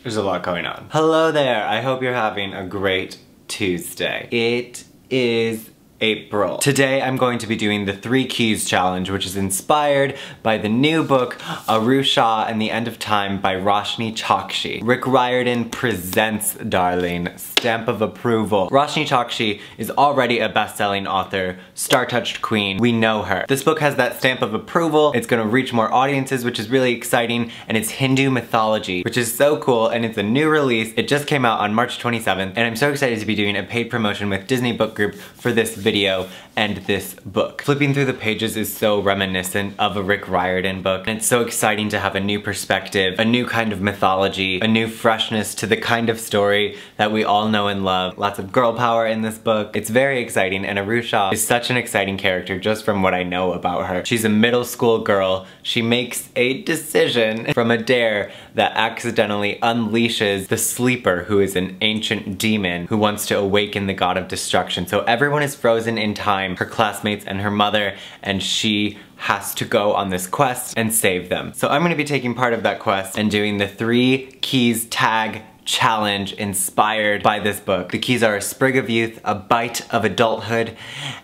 There's a lot going on. Hello there, I hope you're having a great Tuesday. It is April. Today I'm going to be doing the 3 Keys challenge, which is inspired by the new book Arusha and the End of Time by Roshni Chokshi. Rick Riordan presents, darling. Stamp of approval. Roshni Chokshi is already a best-selling author, star-touched queen. We know her. This book has that stamp of approval. It's gonna reach more audiences, which is really exciting, and it's Hindu mythology, which is so cool, and it's a new release. It just came out on March 27th, and I'm so excited to be doing a paid promotion with Disney Book Group for this video and this book. Flipping through the pages is so reminiscent of a Rick Riordan book, and it's so exciting to have a new perspective, a new kind of mythology, a new freshness to the kind of story that we all know and love. Lots of girl power in this book. It's very exciting, and Arusha is such an exciting character just from what I know about her. She's a middle school girl. She makes a decision from a dare that accidentally unleashes the Sleeper, who is an ancient demon who wants to awaken the god of destruction. So everyone is frozen in time, her classmates and her mother, and she has to go on this quest and save them. So I'm gonna be taking part of that quest and doing the 3 Keys tag challenge inspired by this book. The keys are a sprig of youth, a bite of adulthood,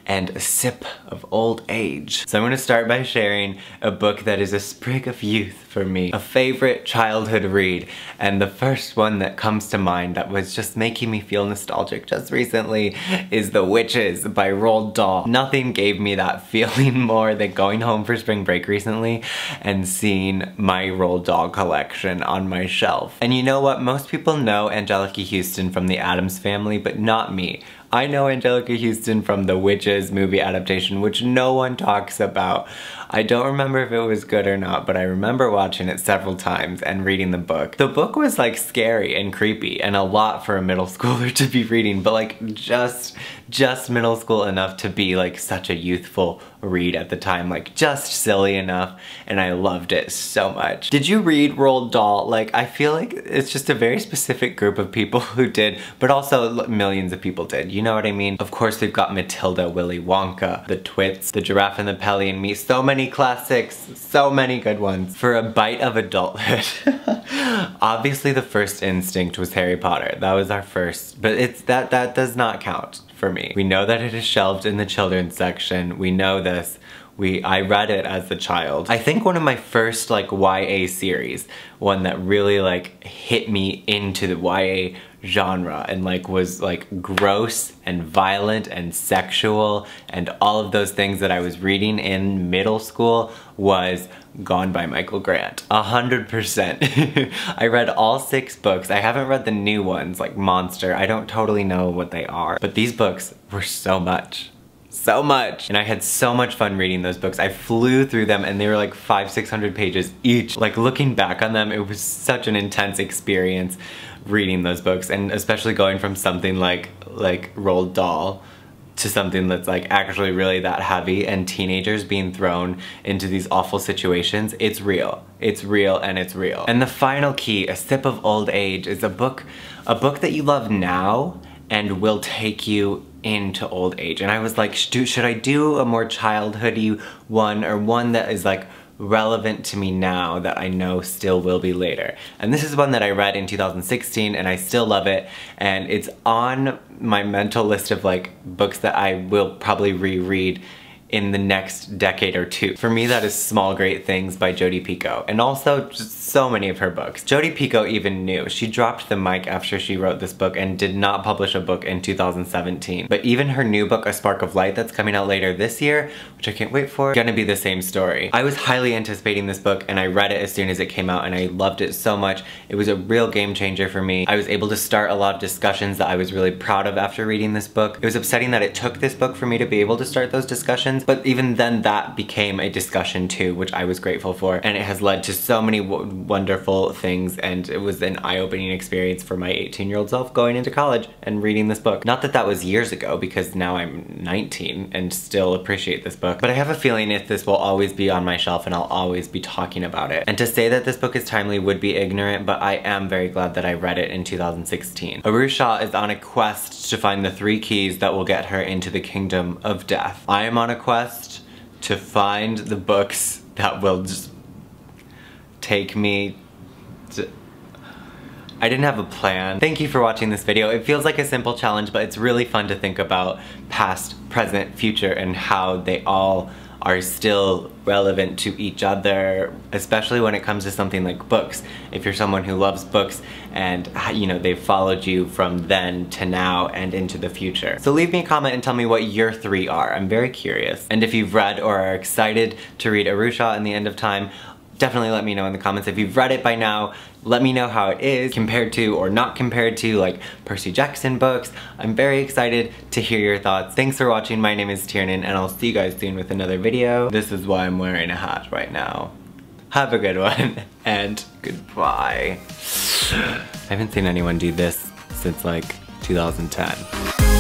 and a sip of old age. So I'm gonna start by sharing a book that is a sprig of youth for me, a favorite childhood read, and the first one that comes to mind that was just making me feel nostalgic just recently is The Witches by Roald Dahl. Nothing gave me that feeling more than going home for spring break recently and seeing my Roald Dahl collection on my shelf. And you know what? Most people know Angelica Houston from The Addams Family, but not me. I know Angelica Houston from the Witches movie adaptation, which no one talks about. I don't remember if it was good or not, but I remember watching it several times and reading the book. The book was like scary and creepy and a lot for a middle schooler to be reading, but like just middle school enough to be like such a youthful read at the time, like just silly enough, and I loved it so much. Did you read Roald Dahl? Like, I feel like it's just a very specific group of people who did, but also millions of people did, you know what I mean? Of course we've got Matilda, Willy Wonka, The Twits, The Giraffe and the Pelly and Me, so many classics, so many good ones. For a bite of adulthood, obviously the first instinct was Harry Potter. That was our first, but that does not count for me. We know that it is shelved in the children's section. We know this. I read it as a child. I think one of my first like YA series, one that really like hit me into the YA genre and like was like gross and violent and sexual and all of those things that I was reading in middle school was Gone by Michael Grant. 100%. I read all 6 books. I haven't read the new ones like Monster. I don't totally know what they are, but these books were so much. So much. And I had so much fun reading those books. I flew through them and they were like 500-600 pages each. Like looking back on them, it was such an intense experience reading those books, and especially going from something like Roald Dahl to something that's like actually really that heavy and teenagers being thrown into these awful situations. It's real. It's real and it's real. And the final key, A Sip of Old Age, is a book that you love now and will take you into old age. And I was like, should I do a more childhoody one, or one that is like relevant to me now that I know still will be later? And this is one that I read in 2016 and I still love it, and it's on my mental list of like books that I will probably reread in the next decade or 2. For me, that is Small Great Things by Jodi Picoult, and also just so many of her books. Jodi Picoult even knew. She dropped the mic after she wrote this book and did not publish a book in 2017. But even her new book, A Spark of Light, that's coming out later this year, which I can't wait for, gonna be the same story. I was highly anticipating this book and I read it as soon as it came out and I loved it so much. It was a real game changer for me. I was able to start a lot of discussions that I was really proud of after reading this book. It was upsetting that it took this book for me to be able to start those discussions, but even then that became a discussion too, which I was grateful for, and it has led to so many wonderful things, and it was an eye-opening experience for my 18-year-old self going into college and reading this book. Not that that was years ago, because now I'm 19 and still appreciate this book, but I have a feeling this will always be on my shelf and I'll always be talking about it. And to say that this book is timely would be ignorant, but I am very glad that I read it in 2016. Arusha is on a quest to find the 3 keys that will get her into the kingdom of death. I am on a quest to find the books that will just take me to... I didn't have a plan. Thank you for watching this video. It feels like a simple challenge, but it's really fun to think about past, present, future, and how they all are still relevant to each other, especially when it comes to something like books. If you're someone who loves books and, you know, they've followed you from then to now and into the future. So leave me a comment and tell me what your 3 are. I'm very curious. And if you've read or are excited to read Arusha and the End of Time, definitely let me know in the comments. If you've read it by now, let me know how it is compared to or not compared to like Percy Jackson books. I'm very excited to hear your thoughts. Thanks for watching. My name is Tiernan and I'll see you guys soon with another video. This is why I'm wearing a hat right now. Have a good one and goodbye. I haven't seen anyone do this since like 2010.